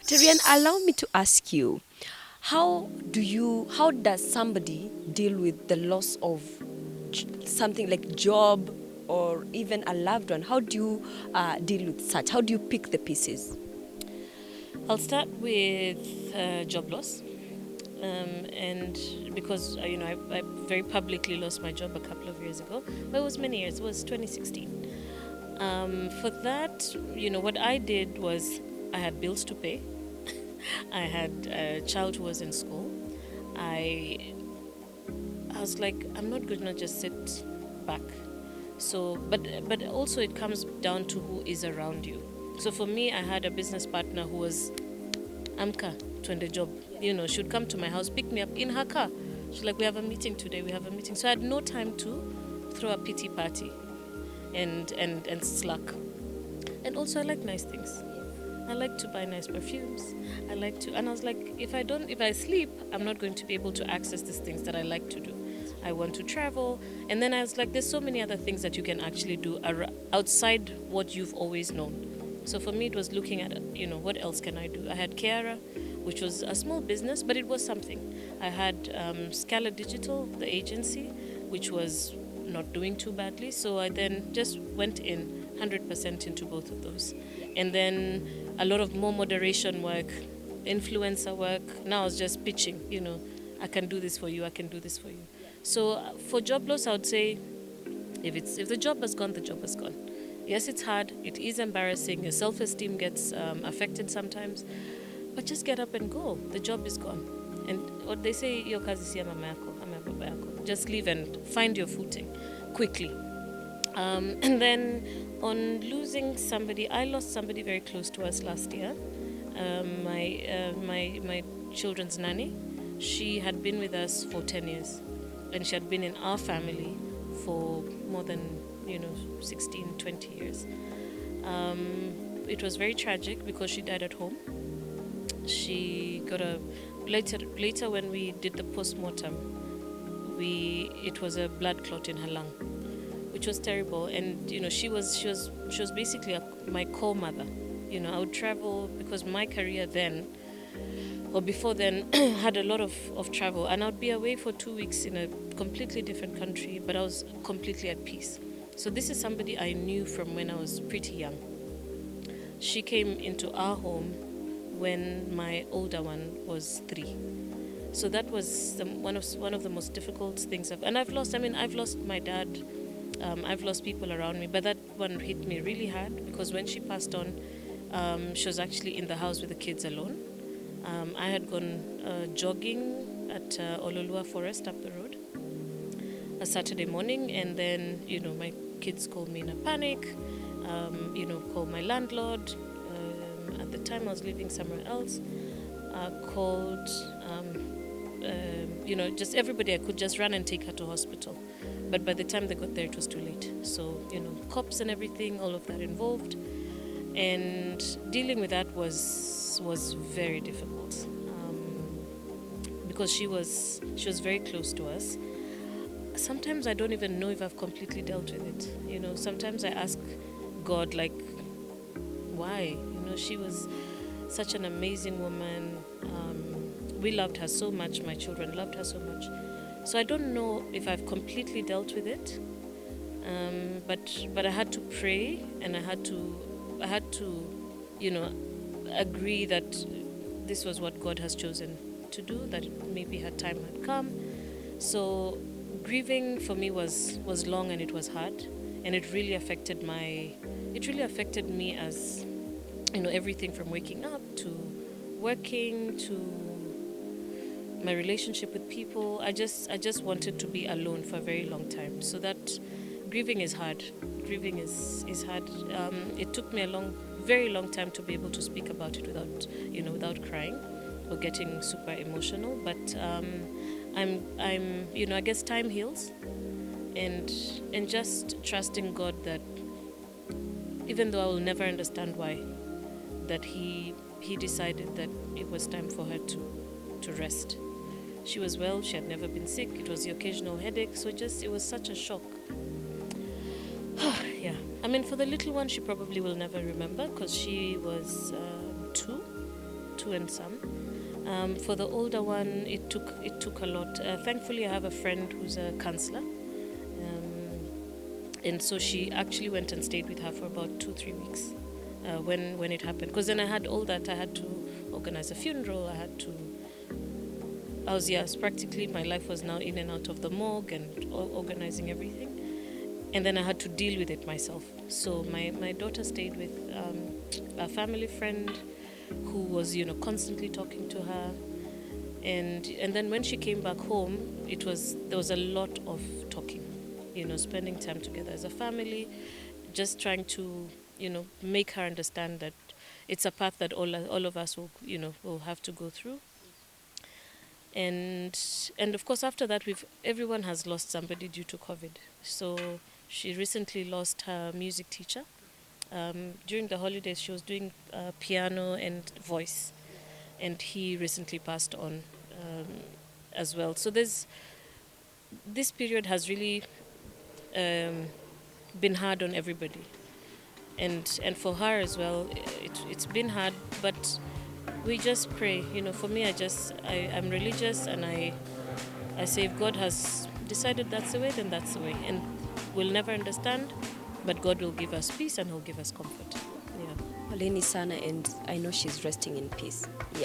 Terryanne, allow me to ask you, how does somebody deal with the loss of something like job or even a loved one? How do you deal with such? How do you pick the pieces? I'll start with job loss. And because I very publicly lost my job a couple of years ago, but it was many years. It was 2016. For that, what I did was I had bills to pay. I had a child who was in school. I I was like, I'm not going to just sit back. So, but also it comes down to who is around you. So for me, I had a business partner who was Amka to the job. She would come to my house, pick me up in her car. She's like, we have a meeting today. We have a meeting. So I had no time to throw a pity party and slack. And also, I like nice things. I like to buy nice perfumes. And I was like, if I sleep, I'm not going to be able to access these things that I like to do. I want to travel. And then I was like, there's so many other things that you can actually do outside what you've always known. So for me, it was looking at, what else can I do? I had Kiara, which was a small business, but it was something. I had Scala Digital, the agency, which was not doing too badly. So I then just went in 100% into both of those. And then a lot of more moderation work, influencer work. Now I was just pitching, I can do this for you, I can do this for you. So for job loss, I would say if the job has gone, the job has gone. Yes, it's hard. It is embarrassing. Your self-esteem gets affected sometimes. But just get up and go. The job is gone. And what they say, yo kazi si ya mama yako, ama ya baba yako. Just leave and find your footing quickly. And then on losing somebody, I lost somebody very close to us last year. My children's nanny. She had been with us for 10 years. And she had been in our family for more than 16, 20 years. It was very tragic because she died at home. She got later when we did the postmortem, it was a blood clot in her lung, which was terrible. And she was basically my co-mother. I would travel because my career then, or before then, had a lot of travel, and I would be away for 2 weeks in a completely different country, but I was completely at peace. So this is somebody I knew from when I was pretty young. She came into our home when my older one was 3. So that was one of the most difficult things. I've lost my dad. I've lost people around me, but that one hit me really hard because when she passed on, she was actually in the house with the kids alone. I had gone jogging at Ololua Forest up the road a Saturday morning, and then my kids called me in a panic. Called my landlord. At the time, I was living somewhere else. Called, just everybody I could just run and take her to hospital. But by the time they got there, it was too late. So cops and everything, all of that involved, and dealing with that was very difficult because she was very close to us. Sometimes I don't even know if I've completely dealt with it. Sometimes I ask God, like, why? She was such an amazing woman. We loved her so much. My children loved her so much. So I don't know if I've completely dealt with it. But I had to pray, and I had to, agree that this was what God has chosen to do. That maybe her time had come. So grieving for me was long, and it was hard, and it really affected me as everything from waking up to working to my relationship with people. I just wanted to be alone for a very long time. So that grieving is hard. Grieving is hard. It took me a very long time to be able to speak about it without crying or getting super emotional. But I guess time heals, and just trusting God that even though I will never understand why, that he decided that it was time for her to rest. She was well, she had never been sick, it was the occasional headache, so it was such a shock. Yeah, for the little one, she probably will never remember because she was 2 2 and some. For the older one, it took a lot. Thankfully, I have a friend who's a counselor, and so she actually went and stayed with her for about 2-3 weeks when it happened. Because then I had all that. I had to organize a funeral. I was practically, my life was now in and out of the morgue and organizing everything. And then I had to deal with it myself. So my daughter stayed with a family friend who was, constantly talking to her. And then when she came back home, there was a lot of talking, spending time together as a family, just trying to, make her understand that it's a path that all of us will have to go through. And of course, after that, everyone has lost somebody due to COVID. So she recently lost her music teacher. During the holidays, she was doing piano and voice, and he recently passed on as well. So this period has really been hard on everybody, and for her as well. It's been hard, but we just pray. For me, I'm religious, and I say if God has decided that's the way, then that's the way, and we'll never understand, but God will give us peace and He'll give us comfort. Yeah. Poleni sana, and I know she's resting in peace. Yeah.